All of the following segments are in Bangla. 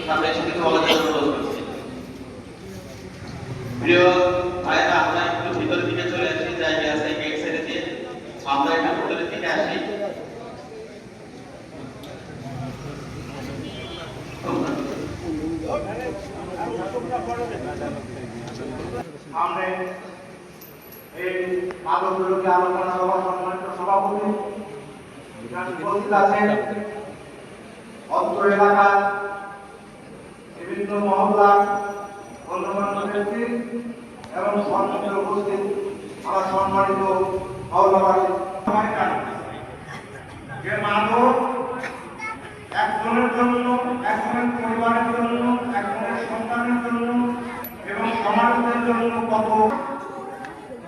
সামনে এসে কিছু বলার জন্য অনুরোধ করছি। প্রিয় ভাইরা, আমরা একটু ভিতরের দিকে চলে আসি, জায়গা আছে গেট ছেড়ে দিয়ে আমরা একটু ভিতরের দিকে আসি। আমরা এই মাদক বিরোধী আলোচনা সভা সম্মানিত সভাপতি উপস্থিত আছেন অত্র এলাকার বিভিন্ন মহল্লা গণ্যমান্য ব্যক্তি এবং সম্মানিত উপস্থিত আমার সম্মানিত মহল্লাবাসী, যে মাদক একজনের জন্য, একজনের পরিবারের জন্য, একজনের সন্তানের জন্য এবং সমাজের জন্য কত,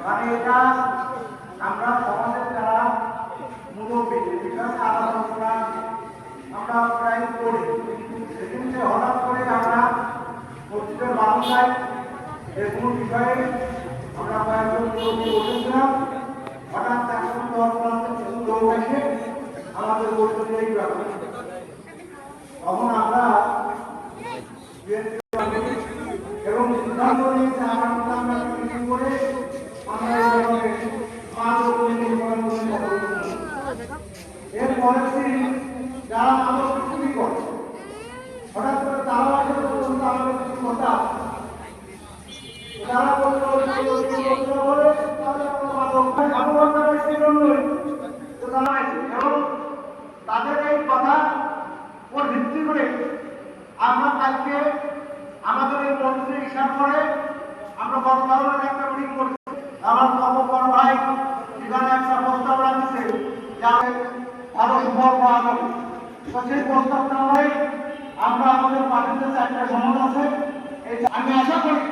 মানে এটা আমরা সমাজের যারা মুরব্বী আলোচনা আমরা প্রায় করি, সেদিন হঠাৎ করে আমরা মসজিদের বারান্দায় যে কোনো বিষয়ে আমরা কয়েকজন মুরব্বী বসেছিলাম, হঠাৎ এখন 10 প্রান্তে কিছু লোক এসে আমাদের বলতে এই ব্যাপার, তখন আমরা এবং সিদ্ধান্ত নিয়েছে আমরা মিটিং করে আমরা এরপরে যারা মাদক বিক্রি করে হঠাৎ করে তারা আমাদের কিছু কথা তারা এবং তাদের এই কথা উপর ভিত্তি করে আমরা কালকে আমাদের এই মন্ত্রী হিসাব করে আমরা গতকালের একটা মিটিং করেছি। আমার বড় ভাই এখানে একটা প্রস্তাব রাখছে যে আরো সুফল পাওয়া যাবে, তো সেই প্রস্তাবটা হয় আমরা আমাদের পার্টিতে 4টা সমাজ আছে, আমি আশা করি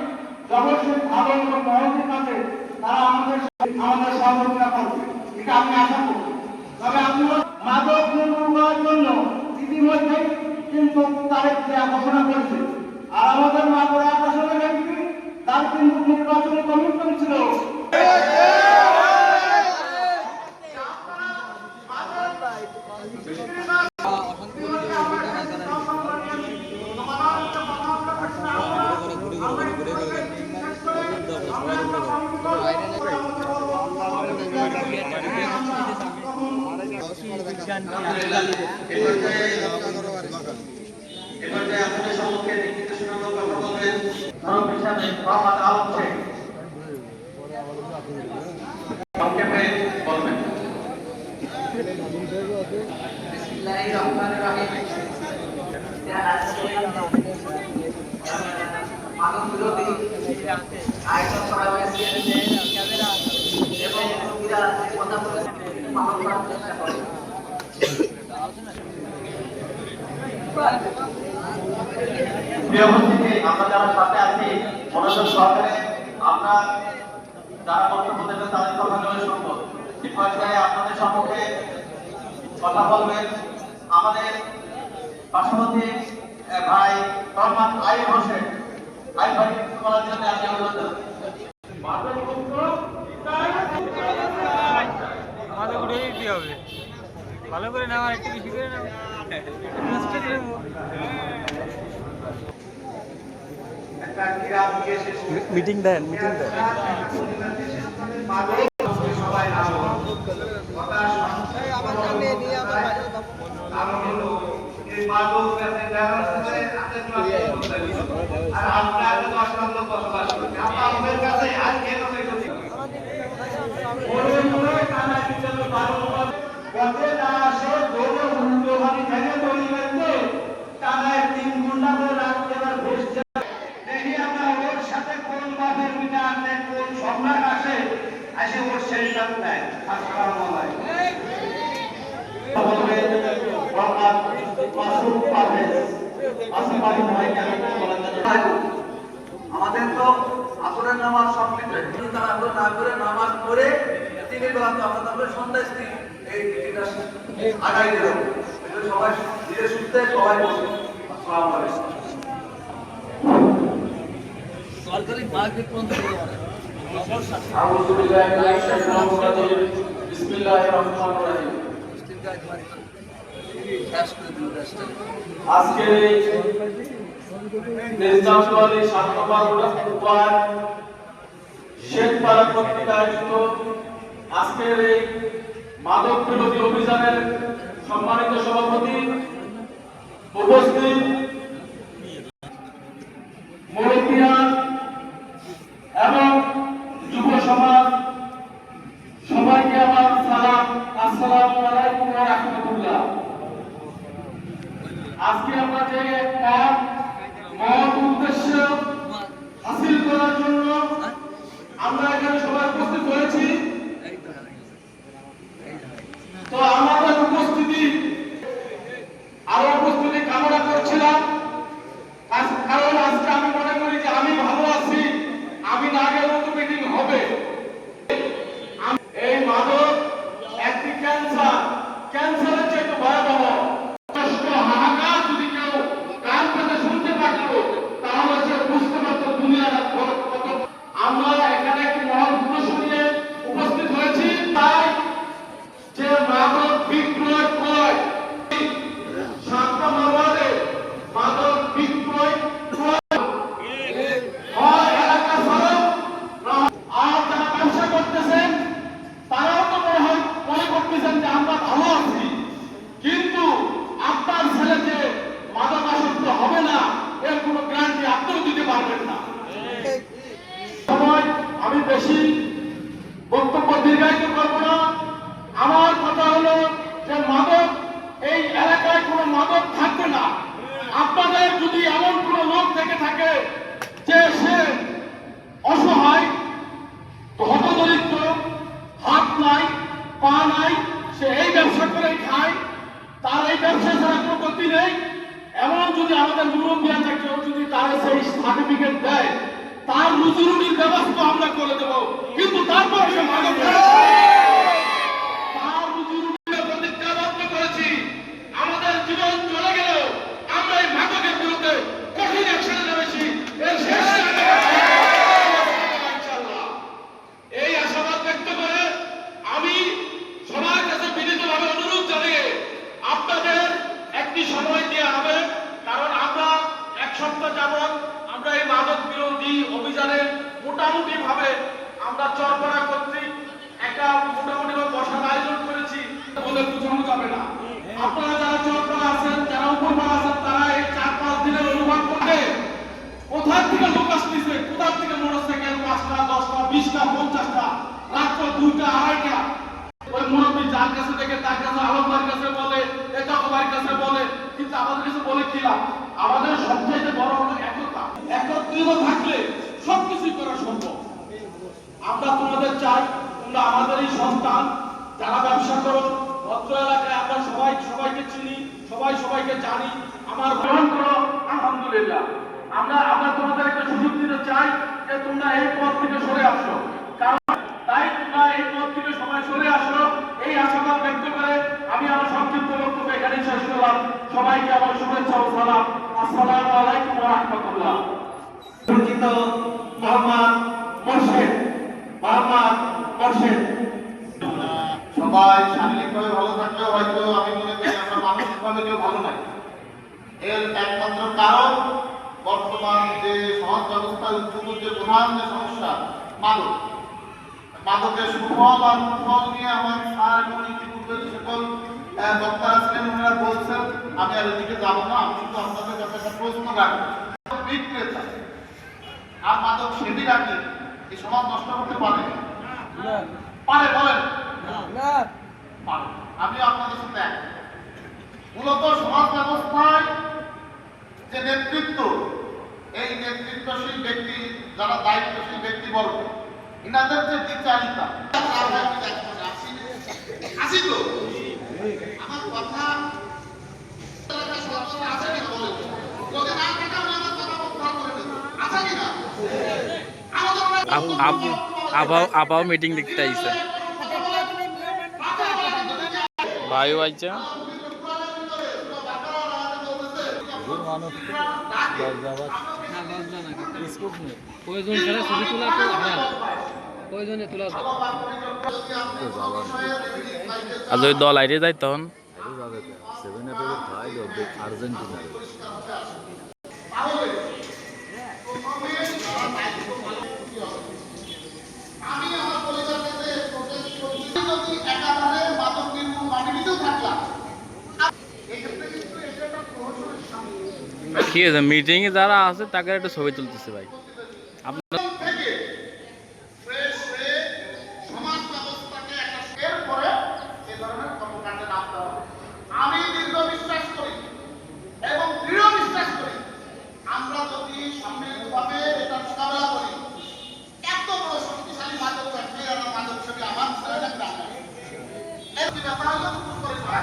যখন সেই ভালো এবং মহতিক আছে তারা আমাদের সহযোগিতা করবে, এটা আমি আশা করি। তবে আপনারা মাদক নির্মূল করার জন্য ইতিমধ্যেই কিন্তু তারিখ ঘোষণা করেছে, আর আমাদের মাদক আকাশের ব্যক্তি তার কিন্তু নির্বাচনী কমিশন ছিল। আপনাদের সম্মুখে নির্দেশনা কথা বলবেন মানব হিসাবে মোহাম্মদ আলম শেখ, সংক্ষেপে বলবেন। বিসমিল্লাহির রহমানির রহিম। মানব বিরোধী আইন করা হয়েছে এবং এরা কথা বলে পালন করার চেষ্টা করে। আমরা যারা সাথে আছি মনোযোগ সহকারে আমরা যারা বক্তব্য দেবেন তাদের কথা জন্য শুনবো। এই পর্যায়ে আপনাদের সম্মুখে কথা বলবেন আমাদের পার্শ্ববর্তী ভাই রহমান আইব হোসেন। আইব ভাই বলার জন্য আমি অনুরোধ জানাচ্ছি। ভালো করে নেওয়া একটু বেশি করে নেওয়া মিটিং দেন আমাদের তো আসরের নামাজ সম্পৃক্ত তারা না করে নামাজ পড়ে তিনি বেলা তো আমরা তারপরে সন্ধ্যা স্ত্রী এই মিটিংটা আগাই দিল। সবাই ধীরে সুস্থে সবাই বসে। আসসালামু আলাইকুম। সরকারি মার্কেট পর্যন্ত আউযু বিল্লাহি মিনাশ শাইতানির রাজিম। বিসমিল্লাহির রহমানির রহিম। শেষ করে দিল আজকে নিজামবাড়ি ৭ নম্বর ওয়ার্ড শেখপাড়া কর্তৃক আয়োজিত আজকের এই মাদক বিরোধী অভিযানের সম্মানিত সভাপতি, উপস্থিত মুরব্বিয়ান এবং যুব সমাজ, সবাইকে আমার সালাম, আসসালামু আলাইকুম ওয়া রাহমাতুল্লাহ। আজকে আমরা যে এক মহৎ উদ্দেশ্য হাসিল করার জন্য আমরা এখানে সবাই উপস্থিত হয়েছি, তো আমাদের উপস্থিতি আরো উপস্থিতি কামনা করছিলাম, কারণ আজকে আমি মনে করি যে আমি ভালো আছি, আমি না গেলেও তো মিটিং হবে। এই মাদক একটি ক্যান্সার, ক্যান্সারের চেয়ে ভয়াবহ। হাহাকার যদি কেউ কান পেতে শুনতে পারতো তাহলে সে বুঝতে পারতো দুনিয়ার কত। আমরা এখানে একটি মহৎ উদ্দেশ্য নিয়ে উপস্থিত হয়েছি, তাই যে মাদক বিক্রয় ক্রয় সাতটা মাদক বিক্রয় ক্রয় এলাকা সড়ক আর যারা ব্যবসা করতেছেন তারাও তো মনে করতেছেন যে আমরা ভালো আছি, কিন্তু আপনার ছেলে যে মাদক আসক্ত হবে না এর কোনো গ্যারান্টি আপনিও দিতে পারবেন না। সময় আমি বেশি বক্তব্য দীর্ঘায়িত করব না। আমার কথা হলো যে মাদক এই এলাকায় কোনো মাদক থাকবে না। আপনাদের যদি এমন কোনো লোক থেকে থাকে যে সে অসহায়, হতদরিদ্র, হাত নাই পা নাই, সে এই ব্যবসা করে খায়, তার এই ব্যবসা ছাড়া কোনো গতি নেই, এমন যদি আমাদের মুরব্বিয়ান কেউ যদি তার সেই সার্টিফিকেট দেয়, তার রুজিরুটির ব্যবস্থা আমরা করে দেব, কিন্তু তারপর সে মাদক তার রুজিরুটির প্রতিজ্ঞাবদ্ধ করেছি। আমাদের জীবন চলে গেলেও আমরা এই মাদকের বিরুদ্ধে কঠিন অ্যাকশনে নেমেছি। এর শেষ ইনশাআল্লাহ। এই আশাবাদ ব্যক্ত করে আমি সবার কাছে বিনীতভাবে অনুরোধ জানিয়ে আপনাদের একটি সময় দেওয়া হবে, কারণ আমরা এক সপ্তাহ যাবৎ আমরা এই মাদক বিরোধী অভিযানে মোটামুটি ভাবে আমরা চরপাড়া কর্তৃক একটা মোটামুটি বসার আয়োজন করেছি বলে বোঝানো যাবে না। আপনারা যারা চরপাড়া আছেন, যারা উপরপাড়া আছেন, তারা এই 4-5 দিনের অনুভব করবে কোথা থেকে লোক আসতেছে, কোথা থেকে মোটরসাইকেল 5টা 10টা 20টা 50টা, রাত্র 2টা 2:30টা, ওই মুরব্বী যার কাছে থেকে তার কাছে আলমবাড়ির কাছে বলে, একাকবাড়ির কাছে বলে, কিন্তু আমাদের কাছে বলে কি লাভ? আমাদের সবচেয়ে বড় হলো একতা। একত্রিত থাকলে সবকিছুই করা সম্ভব। আমরা তোমাদের চাই, তোমরা আমাদেরই সন্তান, যারা ব্যবসা করো অত্র এলাকায় আমরা সবাই সবাইকে চিনি, সবাই সবাইকে জানি, আমার গ্রহণ করো, আলহামদুলিল্লাহ। আমরা তোমাদের একটা সুযোগ দিতে চাই যে তোমরা এই পথ থেকে সরে আসো, কারণ তাই তোমরা এই পথ থেকে সবাই সরে আসো, এই আশাবাদ ব্যক্ত করে আমি আমার সংক্ষিপ্ত বক্তব্য এখানেই শেষ করলাম। সবাইকে আমার শুভেচ্ছা ও সালাম। আসসালামু আলাইকুম ওয়া রাহমাতুল্লাহ। পরিচিত মোহাম্মদ মোর্শেদ, সবাই শারীরিকভাবে ভালো থাকলেও হয়তো আমি মনে করি আমরা মানসিকভাবে কেউ ভালো নাই। এর একমাত্র কারণ বর্তমান যে সমাজ ব্যবস্থায় উদ্ভূত যে প্রধান যে সমস্যা মাদক, মাদকের সুফল আর কুফল নিয়ে আমার স্যার এবং ইতিপূর্বে যে সকল বক্তারা ছিলেন ওনারা বলছেন, আমি আর এদিকে যাবো না। আমি কিন্তু আপনাদের কাছে একটা প্রশ্ন রাখবো, বিক্রেতা আর মাদক সেবী রাখি এই সমাজ নষ্ট করতে পারে? পারে বলেন? পারে। আমি আপনাদের সাথে এক। মূলত সমাজ ব্যবস্থায় যে নেতৃত্ব, এই নেতৃত্বশীল ব্যক্তি, যারা দায়িত্বশীল ব্যক্তিবর্গ, ইনাদের যে বিচারিতা, আসি তো আমার কথা আছে কিনা বলেন? যদি না থাকে আমি আমার কথা প্রত্যাহার করে নেব, আছে কিনা? আবাও মিটিং দেখতে আইছে ভাইও আইছে আর ওই দল আইরে যাই তখন আর্জেন্টিনা কি আছে মিটিং এ যারা আছে তাকে একটা ছবি তুলতেছে ভাই আপনার থেকে ফ্রেশ হয়ে সমাজ ব্যবস্থাকে একটা শেয়ার করে এ ধরনের কর্মকাণ্ডে নামতে হবে। আমি দীর্ঘ বিশ্বাস করি এবং দৃঢ় বিশ্বাস করি আমরা যদি সম্মিলিতভাবে এটা মোকাবেলা করি, এত বড় শক্তিশালী মাদক ব্যবসায়ী আর মাদক সেবী আমার ছেলেটা গ্রামে এই ব্যাপার হলো খুব করে করা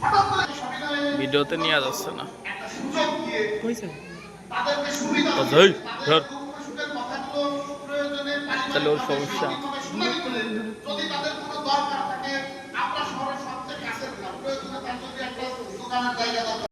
হঠাৎ করে সংবিধানে ভিডিওতে নিয়ে যাচ্ছে না একটা সুযোগ দিয়ে কইছে তাদেরকে সুবিধা ও ধর, ধর। সুখের কথাগুলো প্রয়োজনে তাহলে ওর সমস্যা। শুনানি করে যদি তাদের কোনো দরকার থাকে, আপনার শহরের সবচেয়ে কাছের গ্রাম, প্রয়োজনে তার যদি একটা দোকানের জায়গা দরকার